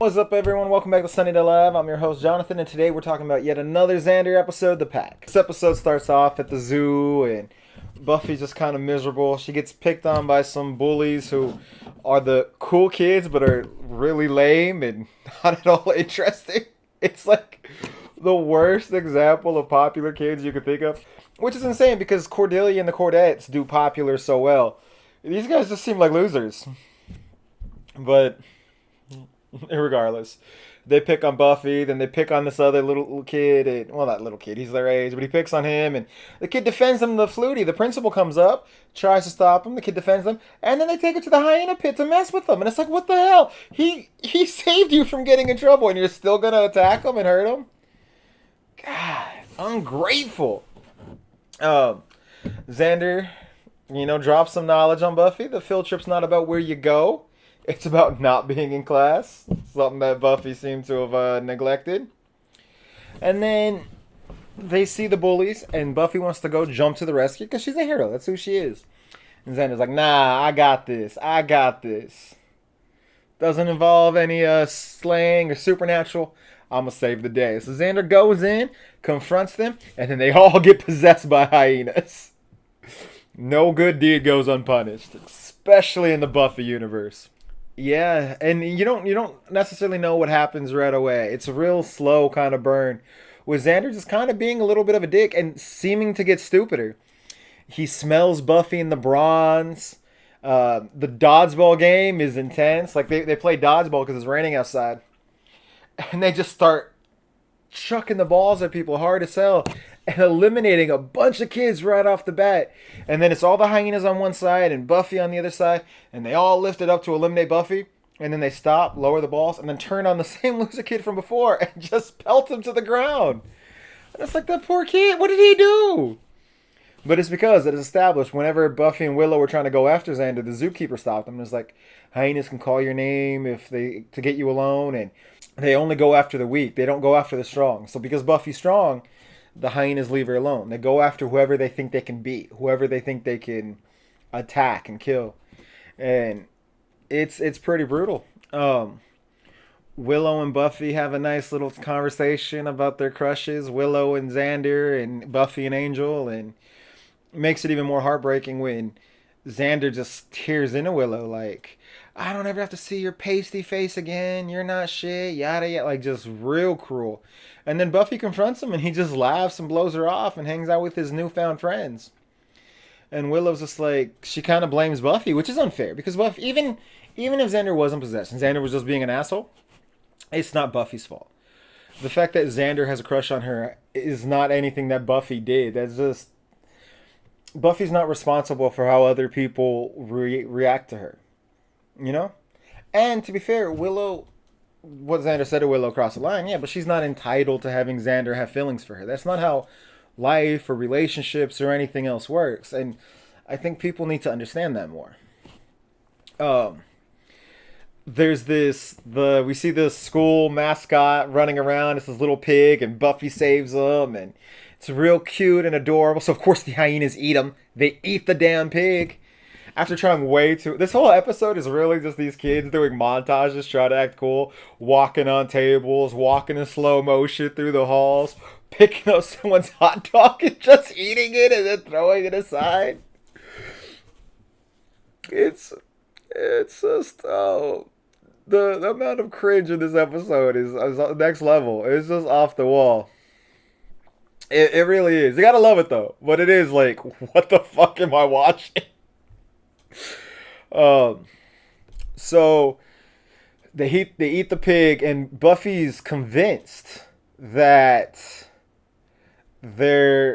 What's up, everyone? Welcome back to Sunnydale Live. I'm your host, Jonathan, and today we're talking about yet another Xander episode, The Pack. This episode starts off at the zoo, and Buffy's just kind of miserable. She gets picked on by some bullies who are the cool kids, but are really lame and not at all interesting. It's like the worst example of popular kids you could think of, which is insane because Cordelia and the Cordettes do popular so well. These guys just seem like losers. But regardless, they pick on Buffy, then they pick on this other little kid. And, well, not little kid, he's their age, but he picks on him, and the kid defends him. The Flutie, the principal, comes up, tries to stop him. The kid defends them, and then they take it to the hyena pit to mess with them. And it's like, what the hell? He saved you from getting in trouble, and you're still gonna attack him and hurt him? God, ungrateful. Xander, drops some knowledge on Buffy. The field trip's not about where you go. It's about not being in class, something that Buffy seemed to have neglected. And then they see the bullies, and Buffy wants to go jump to the rescue because she's a hero. That's who she is. And Xander's like, nah, I got this. I got this. Doesn't involve any slaying or supernatural. I'm going to save the day. So Xander goes in, confronts them, and then they all get possessed by hyenas. No good deed goes unpunished, especially in the Buffy universe. Yeah, and you don't necessarily know what happens right away. It's a real slow kind of burn, with Xander just kind of being a little bit of a dick and seeming to get stupider. He smells Buffy in the bronze. The dodgeball game is intense. Like they play dodgeball because it's raining outside, and they just start chucking the balls at people hard as hell and eliminating a bunch of kids right off the bat. And then it's all the hyenas on one side and Buffy on the other side, and they all lift it up to eliminate Buffy, and then they stop, lower the balls, and then turn on the same loser kid from before and just pelt him to the ground. And it's like, that poor kid, what did he do? But it's because it is established whenever Buffy and Willow were trying to go after Xander, the zookeeper stopped them. It's like, hyenas can call your name to get you alone, and they only go after the weak. They don't go after the strong. So because Buffy's strong, the hyenas leave her alone. They go after whoever they think they can beat, whoever they think they can attack and kill. And it's pretty brutal. Willow and Buffy have a nice little conversation about their crushes, Willow and Xander and Buffy and Angel, and it makes it even more heartbreaking when Xander just tears into Willow like, I don't ever have to see your pasty face again. You're not shit. Yada yada. Like, just real cruel. And then Buffy confronts him and he just laughs and blows her off and hangs out with his newfound friends. And Willow's just like, she kind of blames Buffy, which is unfair because Buffy, even if Xander wasn't possessed and Xander was just being an asshole, it's not Buffy's fault. The fact that Xander has a crush on her is not anything that Buffy did. That's just, Buffy's not responsible for how other people react to her. And to be fair, Willow, what Xander said to Willow crossed the line, yeah, but she's not entitled to having Xander have feelings for her. That's not how life or relationships or anything else works. And I think people need to understand that more. There's we see this school mascot running around. It's this little pig, and Buffy saves him, and it's real cute and adorable. So of course the hyenas eat him. They eat the damn pig. After trying way too... This whole episode is really just these kids doing montages, trying to act cool, walking on tables, walking in slow motion through the halls, picking up someone's hot dog and just eating it and then throwing it aside. It's just... Oh, the amount of cringe in this episode is next level. It's just off the wall. It really is. You gotta love it, though. But it is like, what the fuck am I watching? So they eat the pig, and Buffy's convinced that he's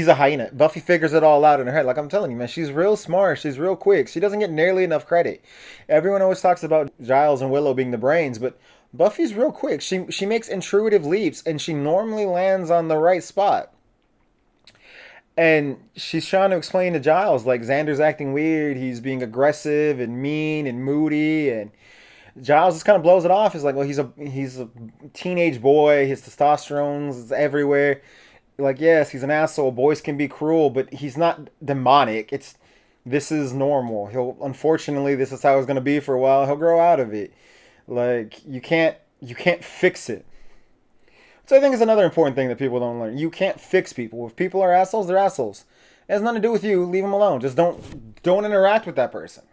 a hyena. Buffy figures it all out in her head. Like I'm telling you, man, she's real smart. She's real quick. She doesn't get nearly enough credit. Everyone always talks about Giles and Willow being the brains, but Buffy's real quick. She makes intuitive leaps, and she normally lands on the right spot. And she's trying to explain to Giles, like, Xander's acting weird. He's being aggressive and mean and moody. And Giles just kind of blows it off. He's like, well, he's a teenage boy. His testosterone's everywhere. Like, yes, he's an asshole. Boys can be cruel, but he's not demonic. This is normal. Unfortunately, this is how it's going to be for a while. He'll grow out of it. Like you can't fix it. So I think it's another important thing that people don't learn. You can't fix people. If people are assholes, they're assholes. It has nothing to do with you. Leave them alone. Just don't interact with that person.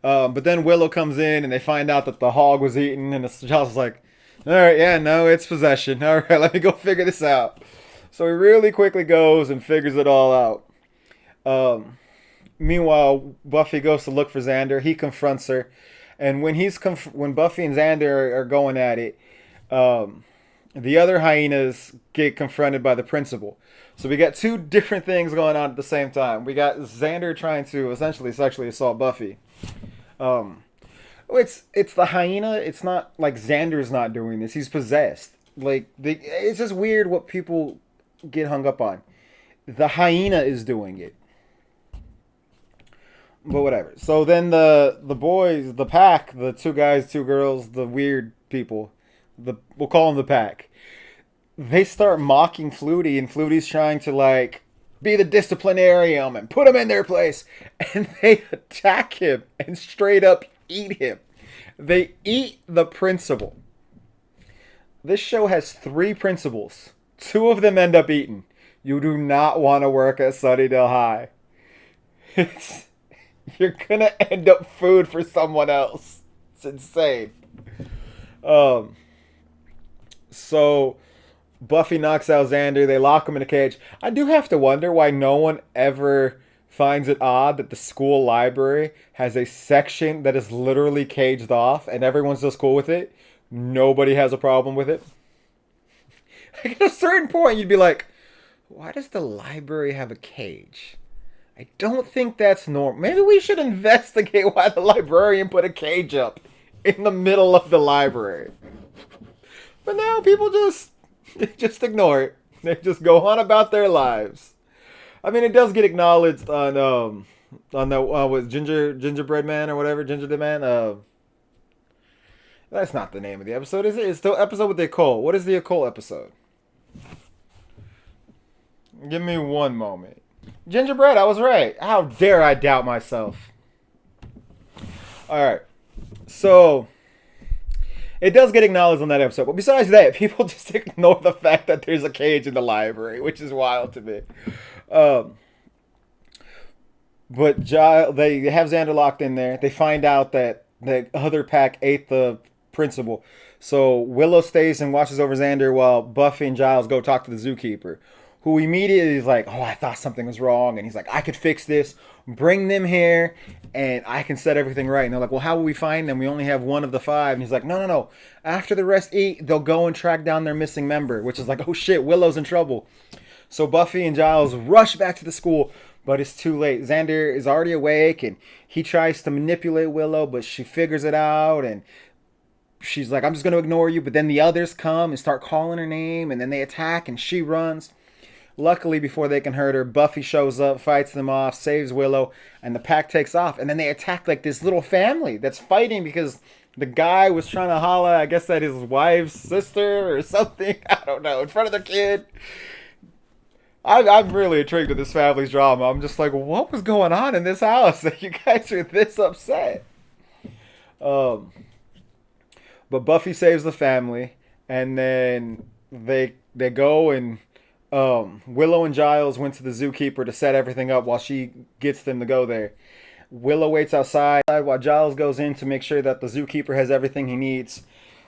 But then Willow comes in and they find out that the hog was eaten, and the child's like, "All right, yeah, no, it's possession. All right, let me go figure this out." So he really quickly goes and figures it all out. Meanwhile, Buffy goes to look for Xander. He confronts her, and when Buffy and Xander are going at it, the other hyenas get confronted by the principal. So we got two different things going on at the same time. We got Xander trying to essentially sexually assault Buffy. Um, it's the hyena. It's not like Xander's not doing this. He's possessed. It's just weird what people get hung up on. The hyena is doing it. But whatever. So then the boys, the pack, the two guys, two girls, the weird people, we'll call them the pack. They start mocking Flutie, and Flutie's trying to like be the disciplinarian and put him in their place, and they attack him and straight up eat him. They eat the principal. This show has 3 principals. 2 of them end up eaten. You do not want to work at Sunnydale High. You're gonna end up food for someone else. It's insane. So Buffy knocks out Xander. They lock him in a cage. I do have to wonder why no one ever finds it odd that the school library has a section that is literally caged off and everyone's just cool with it. Nobody has a problem with it. Like at a certain point, you'd be like, why does the library have a cage? I don't think that's normal. Maybe we should investigate why the librarian put a cage up in the middle of the library. But now people just ignore it. They just go on about their lives. I mean, it does get acknowledged on the what Gingerbread Man or whatever, Gingerbread Man. That's not the name of the episode, is it? It's the episode with the occult. What is the occult episode? Give me one moment. Gingerbread, I was right. How dare I doubt myself? Alright. So, it does get acknowledged on that episode. But besides that, people just ignore the fact that there's a cage in the library, which is wild to me. But they have Xander locked in there. They find out that the other pack ate the principal. So Willow stays and watches over Xander while Buffy and Giles go talk to the zookeeper, who immediately is like, oh, I thought something was wrong. And he's like, I could fix this. Bring them here, and I can set everything right. And they're like, well, how will we find them? We only have one of the 5. And he's like, no. After the rest eat, they'll go and track down their missing member, which is like, oh, shit, Willow's in trouble. So Buffy and Giles rush back to the school, but it's too late. Xander is already awake, and he tries to manipulate Willow, but she figures it out, and she's like, I'm just going to ignore you. But then the others come and start calling her name, and then they attack, and she runs. Luckily, before they can hurt her, Buffy shows up, fights them off, saves Willow, and the pack takes off. And then they attack like this little family that's fighting because the guy was trying to holla, I guess, at his wife's sister or something. I don't know, in front of the kid. I'm really intrigued with this family's drama. I'm just like, what was going on in this house that you guys are this upset? But Buffy saves the family, and then they go and Willow and Giles went to the zookeeper to set everything up while she gets them to go there. Willow waits outside while Giles goes in to make sure that the zookeeper has everything he needs.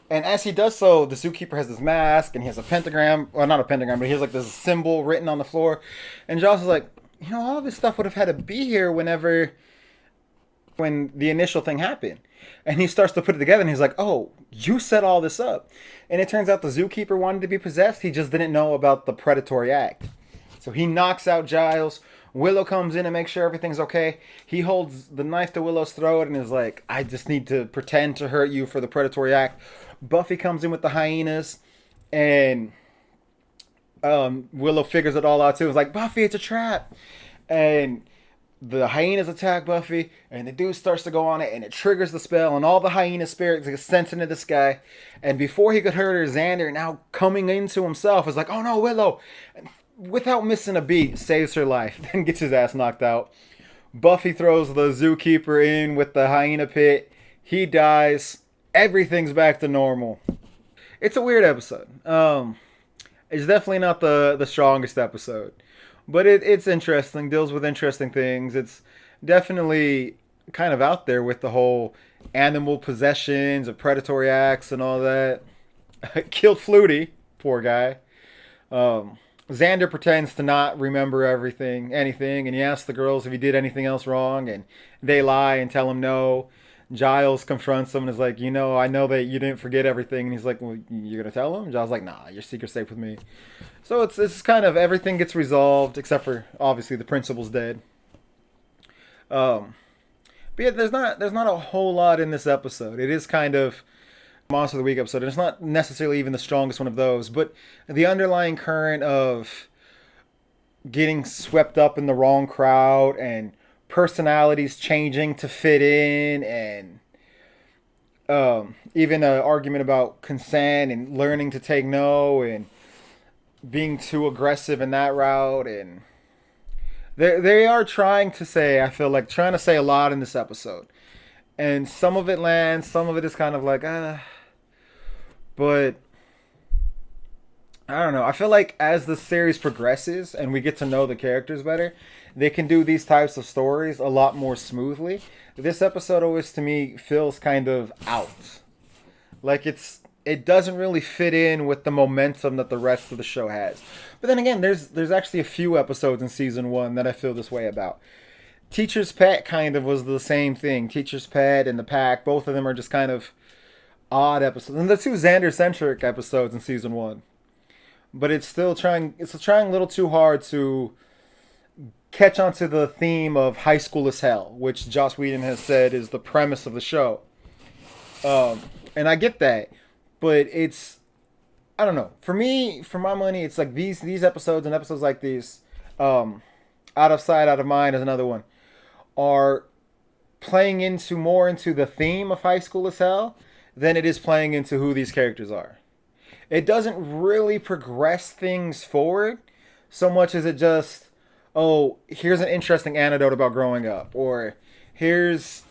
And as he does so, the zookeeper has this mask and he has a pentagram. Well, not a pentagram, but he has like this symbol written on the floor. And Giles is like, all this stuff would have had to be here when the initial thing happened. And he starts to put it together and he's like, oh, you set all this up. And it turns out the zookeeper wanted to be possessed. He just didn't know about the predatory act. So he knocks out Giles. Willow comes in and makes sure everything's okay. He holds the knife to Willow's throat and is like, I just need to pretend to hurt you for the predatory act. Buffy comes in with the hyenas and Willow figures it all out too. It's like, Buffy, it's a trap. And the hyenas attack Buffy, and the dude starts to go on it, and it triggers the spell, and all the hyena spirits get sent into the sky. And before he could hurt her, Xander, now coming into himself, is like, oh no, Willow! And without missing a beat, saves her life, then gets his ass knocked out. Buffy throws the zookeeper in with the hyena pit. He dies. Everything's back to normal. It's a weird episode. It's definitely not the strongest episode, but it's interesting. Deals with interesting things. It's definitely kind of out there with the whole animal possessions of predatory acts and all that. Killed Flutie, poor guy. Xander pretends to not remember anything, and he asks the girls if he did anything else wrong, and they lie and tell him no. Giles confronts him and is like, I know that you didn't forget everything. And he's like, well, you're going to tell him? Giles is like, nah, your secret's safe with me. So it's kind of everything gets resolved, except for, obviously, the principal's dead. Um, but yeah, there's not a whole lot in this episode. It is kind of Monster of the Week episode, and it's not necessarily even the strongest one of those, but the underlying current of getting swept up in the wrong crowd and personalities changing to fit in, and even an argument about consent and learning to take no and being too aggressive in that route. And they are trying to say, I feel like, trying to say a lot in this episode. And some of it lands, some of it is kind of like, but I don't know. I feel like as the series progresses and we get to know the characters better, they can do these types of stories a lot more smoothly. This episode always, to me, feels kind of out. Like it doesn't really fit in with the momentum that the rest of the show has. But then again, there's actually a few episodes in season 1 that I feel this way about. Teacher's Pet kind of was the same thing. Teacher's Pet and The Pack, both of them are just kind of odd episodes. And the two Xander-centric episodes in season 1. But it's trying a little too hard to catch onto the theme of high school as hell, which Joss Whedon has said is the premise of the show. And I get that, but I don't know. For me, for my money, it's like these episodes and episodes like these, Out of Sight, Out of Mind is another one, are playing more into the theme of high school as hell than it is playing into who these characters are. It doesn't really progress things forward so much as it just, here's an interesting anecdote about growing up, or here's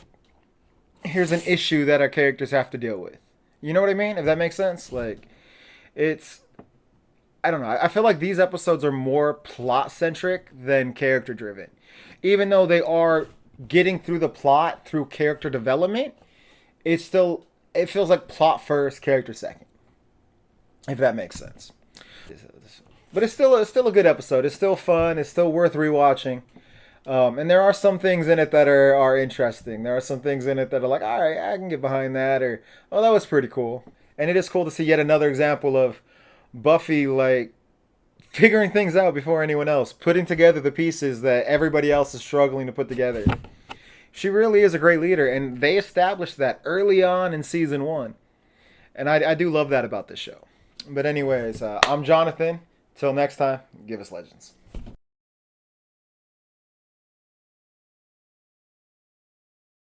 an issue that our characters have to deal with. You know what I mean? If that makes sense? Like, I don't know. I feel like these episodes are more plot centric than character driven. Even though they are getting through the plot through character development, it feels like plot first, character second. If that makes sense. But it's still a good episode. It's still fun. It's still worth rewatching. And there are some things in it that are interesting. There are some things in it that are like, all right, I can get behind that, or, oh, that was pretty cool. And it is cool to see yet another example of Buffy, like, figuring things out before anyone else, putting together the pieces that everybody else is struggling to put together. She really is a great leader, and they established that early on in season 1. And I do love that about this show. But anyways, I'm Jonathan. Till next time, give us legends.